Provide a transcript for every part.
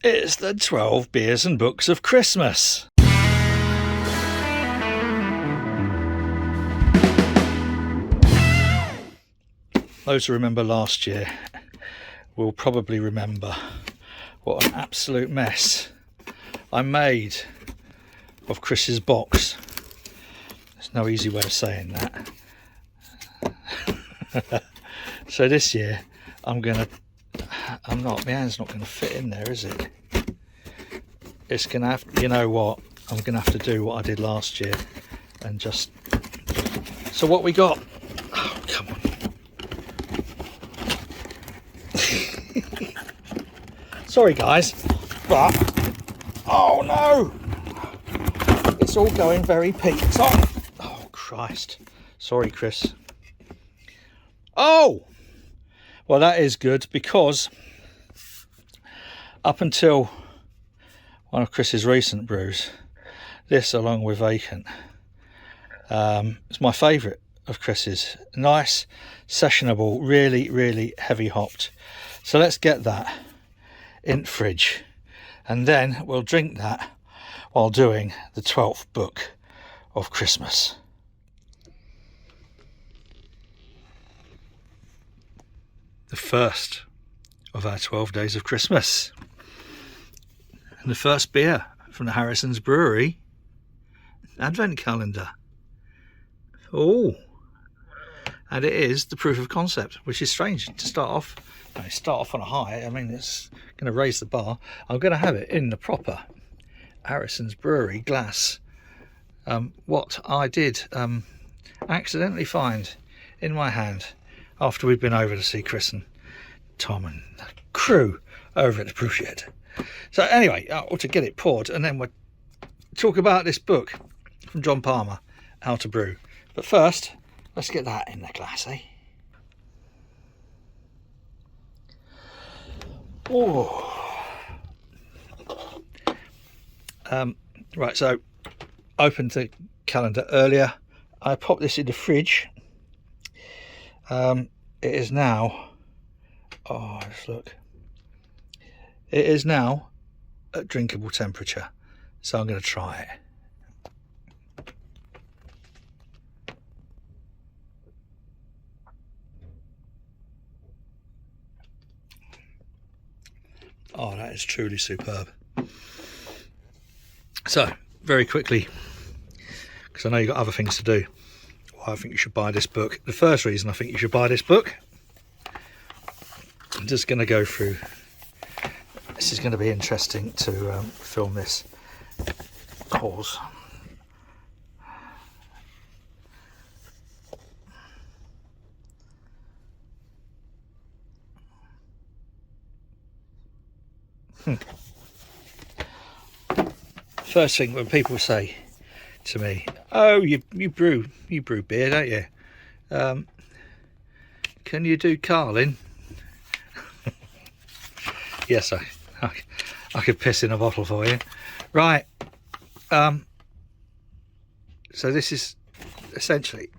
It's the 12 beers and books of Christmas. Those who remember last year will probably remember what an absolute mess I made of Chris's box. There's no easy way of saying that. So this year my hand's not going to fit in there, is it? It's going to have, you know what, I'm going to have to do what I did last year and just, so what we got, oh come on. Sorry guys, but, oh no, it's all going very peaked on. Oh Christ, sorry Chris. Oh, well that is good, because up until one of Chris's recent brews, this along with Vacant, it's my favourite of Chris's. Nice, sessionable, really, really heavy hopped. So let's get that in fridge, and then we'll drink that while doing the 12th book of Christmas. The first of our 12 days of Christmas. And the first beer from the Harrison's Brewery Advent Calendar. Oh, and it is the proof of concept, which is strange to start off on a high. I mean, it's going to raise the bar. I'm going to have it in the proper Harrison's Brewery glass. What I did accidentally find in my hand after we'd been over to see Chris and Tom and the crew over at the brew shed. So anyway, I ought to get it poured, and then we'll talk about this book from John Palmer, How to Brew. But first, let's get that in the glass, eh? Oh. Right, so opened the calendar earlier. I popped this in the fridge. It is now, oh, let's look. It is now at drinkable temperature, so I'm going to try it. Oh, that is truly superb. So, very quickly, because I know you've got other things to do, why I think you should buy this book. The first reason I think you should buy this book, I'm just going to go through. This is going to be interesting to film this pause. First thing when people say to me, "Oh, you brew beer, don't you? Can you do Carling?" Yes, I could piss in a bottle for you. Right. So this is essentially.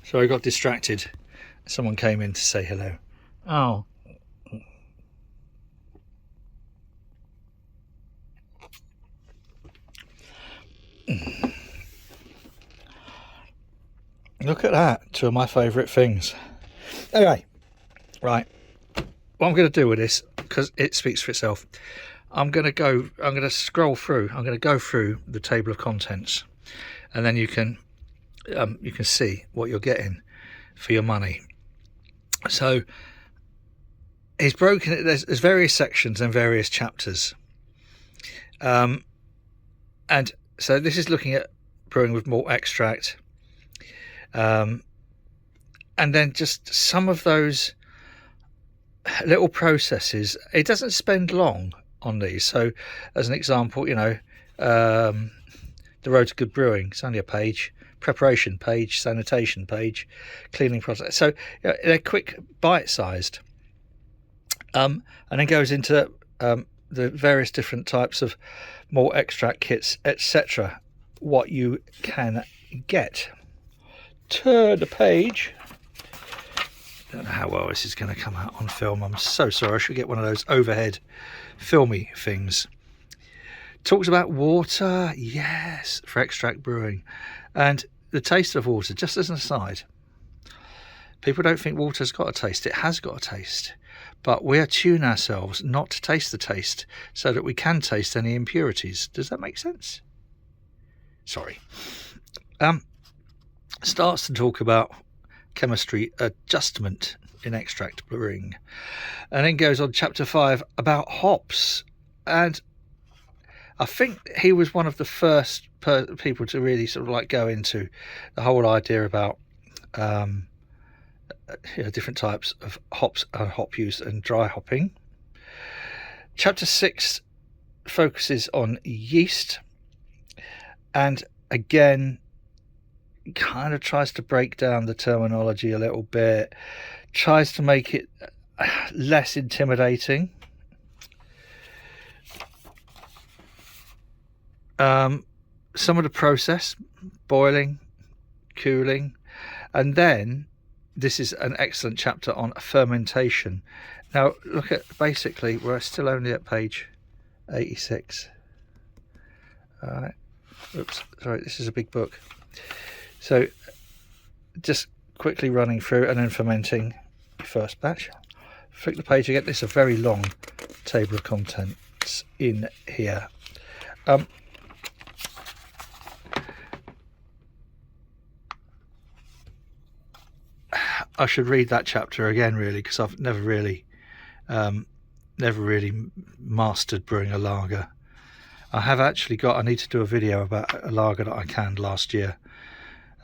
So I got distracted. Someone came in to say hello. Oh. Look at that, two of my favourite things. Anyway, right, what I'm going to do with this, because it speaks for itself, I'm going to scroll through, I'm going to go through the table of contents, and then you can see what you're getting for your money. So he's broken it, there's various sections and various chapters, and so this is looking at brewing with malt extract, and then just some of those little processes. It doesn't spend long on these. So as an example, the road to good brewing, it's only a page. Preparation page, sanitation page, cleaning process. So they're quick, bite-sized, and then goes into the various different types of malt extract kits, etc. What you can get. Turn the page. don't know how well this is going to come out on film. I'm so sorry. I should get one of those overhead filmy things. Talks about water, yes, for extract brewing, and the taste of water. Just as an aside, people don't think water's got a taste. It has got a taste, but we attune ourselves not to taste the taste so that we can taste any impurities. Does that make sense? Sorry. Starts to talk about chemistry adjustment in extract brewing, and then goes on chapter 5 about hops. And I think he was one of the first people to really sort of like go into the whole idea about different types of hops and hop use and dry hopping. Chapter 6 focuses on yeast, and again kind of tries to break down the terminology a little bit, tries to make it less intimidating. Some of the process, boiling, cooling, and then this is an excellent chapter on fermentation. Now look at, basically we're still only at page 86. All right, oops, sorry, this is a big book. So just quickly running through and then fermenting the first batch. Flick the page again. This is a very long table of contents in here. I should read that chapter again, really, because I've never really mastered brewing a lager. I have actually I need to do a video about a lager that I canned last year,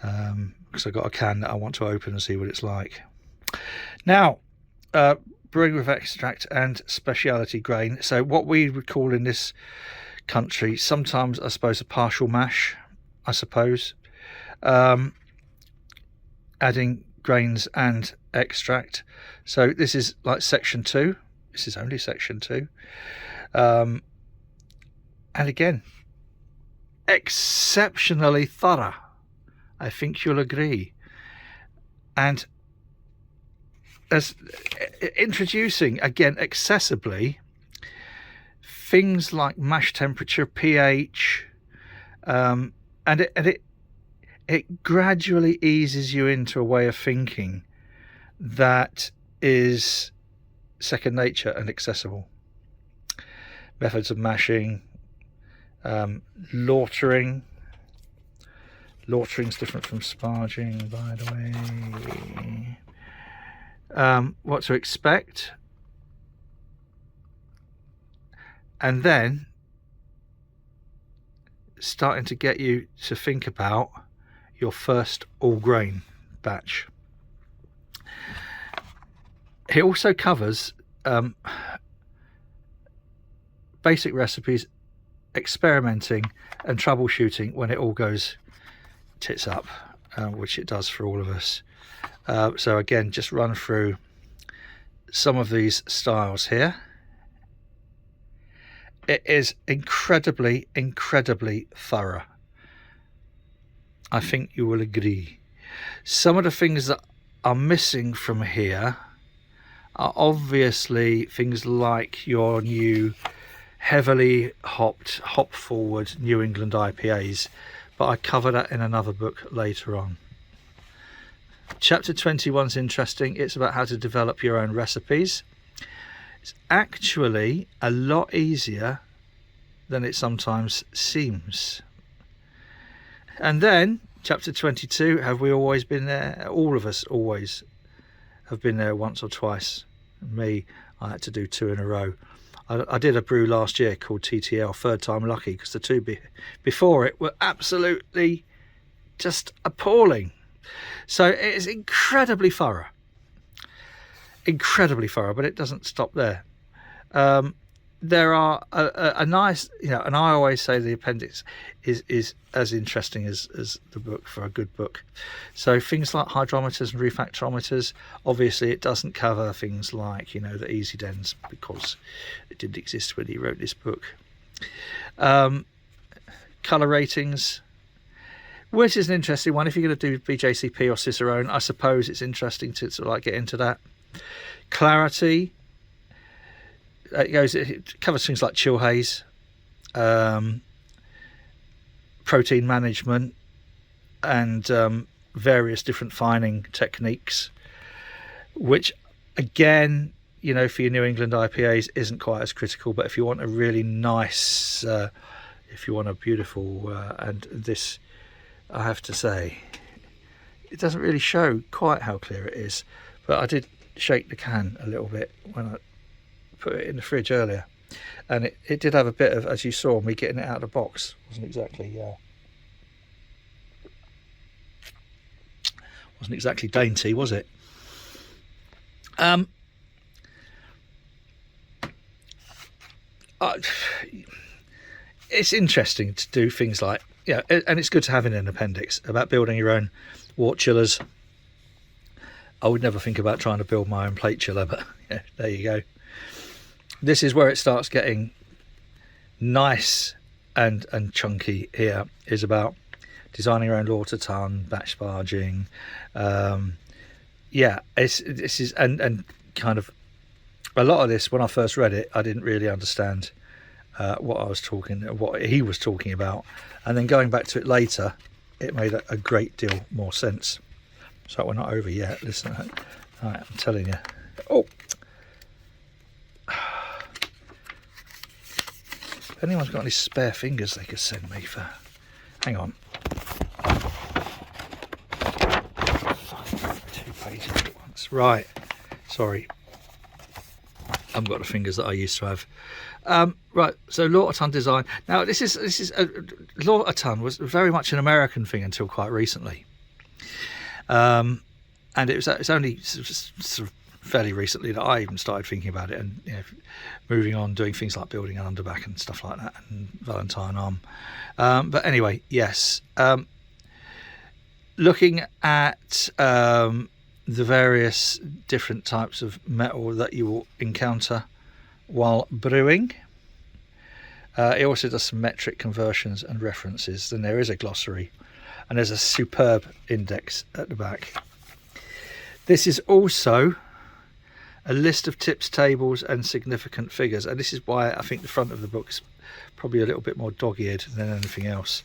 because I got a can that I want to open and see what it's like. Now, brewing with extract and speciality grain. So what we would call in this country sometimes, I suppose, a partial mash, I suppose. Adding grains and extract. So this is like section 2. This is only section 2. And again, exceptionally thorough. I think you'll agree. And as introducing, again, accessibly, things like mash temperature, pH, and it gradually eases you into a way of thinking that is second nature and accessible. Methods of mashing, lautering. Lautering's different from sparging, by the way. What to expect. And then starting to get you to think about your first all grain batch. He also covers basic recipes, experimenting and troubleshooting when it all goes tits up, which it does for all of us. So again, just run through some of these styles here. It is incredibly thorough. I think you will agree. Some of the things that are missing from here are obviously things like your new heavily hopped, hop forward New England IPAs, but I cover that in another book later on. Chapter 21 is interesting. It's about how to develop your own recipes. It's actually a lot easier than it sometimes seems. And then chapter 22, have we always been there? All of us always have been there once or twice. Me, I had to do 2 in a row. I did a brew last year called TTL, Third Time Lucky, because the 2 before it were absolutely just appalling. So it is incredibly thorough, but it doesn't stop there. There are a nice, and I always say the appendix is as interesting as the book for a good book. So things like hydrometers and refractometers, obviously it doesn't cover things like, the easy dens, because it didn't exist when he wrote this book. Colour ratings, which is an interesting one. If you're going to do BJCP or Cicerone, I suppose it's interesting to sort of like get into that. Clarity. It covers things like chill haze, protein management, and various different fining techniques, which again, you know, for your New England IPAs isn't quite as critical. But if you want a really nice, if you want a beautiful, and this, I have to say, it doesn't really show quite how clear it is, but I did shake the can a little bit when I put it in the fridge earlier, and it did have a bit of, as you saw me getting it out of the box, wasn't exactly dainty, was it? It's interesting to do things like, yeah, and it's good to have in an appendix about building your own wort chillers. I would never think about trying to build my own plate chiller, but yeah, there you go. This is where it starts getting nice and chunky. Here is about designing your own water tun, batch sparging. Yeah, this is and kind of a lot of this. When I first read it, I didn't really understand what he was talking about, and then going back to it later, it made a great deal more sense. So we're not over yet. Listen, right, I'm telling you. Oh. If anyone's got any spare fingers they could send me for... Hang on. 2 pages at once. Right. Sorry. I haven't got the fingers that I used to have. Right, so Lauter Tun design. Now, this is Lauter Tun was very much an American thing until quite recently. And it's only sort of fairly recently that I even started thinking about it, and you know, moving on, doing things like building an underback and stuff like that, and Valentine arm. But anyway, yes, looking at the various different types of metal that you will encounter while brewing. It also does some metric conversions and references. Then there is a glossary, and there's a superb index at the back. This is also a list of tips, tables, and significant figures, and this is why I think the front of the book's probably a little bit more dog-eared than anything else.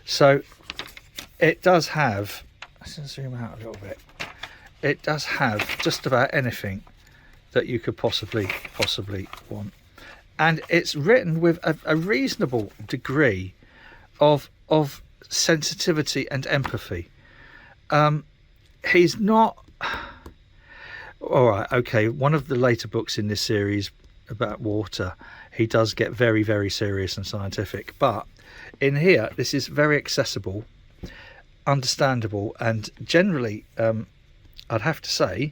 So it does have, let's zoom out a little bit, it does have just about anything that you could possibly want, and it's written with a reasonable degree of sensitivity and empathy. He's not... All right, okay, one of the later books in this series about water, he does get very, very serious and scientific. But in here, this is very accessible, understandable, and generally, I'd have to say,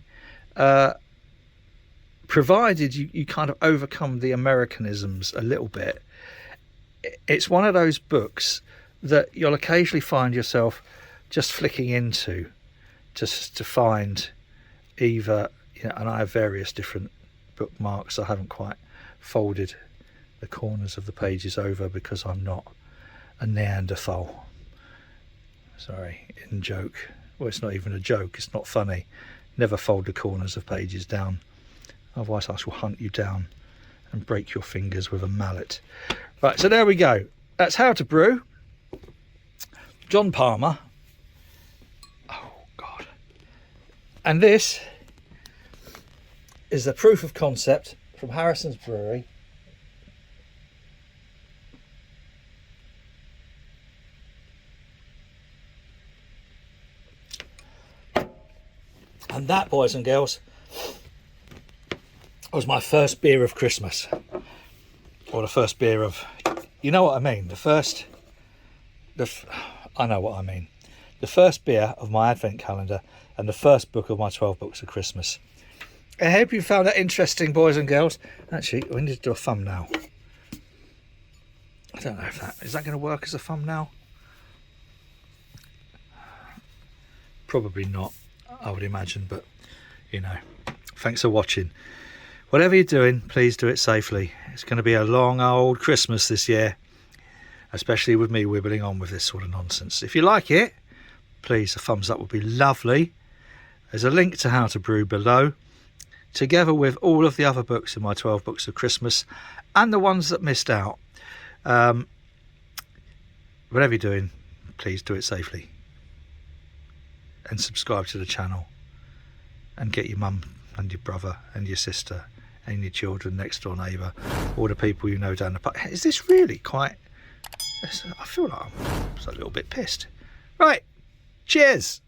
provided you kind of overcome the Americanisms a little bit, it's one of those books that you'll occasionally find yourself just flicking into just to find either, you know, and I have various different bookmarks. I haven't quite folded the corners of the pages over because I'm not a Neanderthal. Sorry, in joke. Well, it's not even a joke, it's not funny. Never fold the corners of pages down, otherwise I shall hunt you down and break your fingers with a mallet. Right, so there we go. That's How to Brew. John Palmer. Oh God. And this is the proof of concept from Harrison's Brewery. And that, boys and girls, was my first beer of Christmas. Or the first beer of, you know what I mean, I know what I mean. The first beer of my advent calendar and the first book of my 12 books of Christmas. I hope you found that interesting, boys and girls. Actually, we need to do a thumbnail. I don't know if is that going to work as a thumbnail? Probably not, I would imagine, but you know, thanks for watching. Whatever you're doing, please do it safely. It's going to be a long old Christmas this year. especially with me wibbling on with this sort of nonsense. If you like it, please, a thumbs up would be lovely. There's a link to how to brew below, together with all of the other books in my 12 books of Christmas and the ones that missed out. Whatever you're doing, please do it safely. And subscribe to the channel. And get your mum and your brother and your sister and your children, next door neighbour, all the people you know down the pub. Is this really quite... I feel like I'm a little bit pissed. Right, cheers.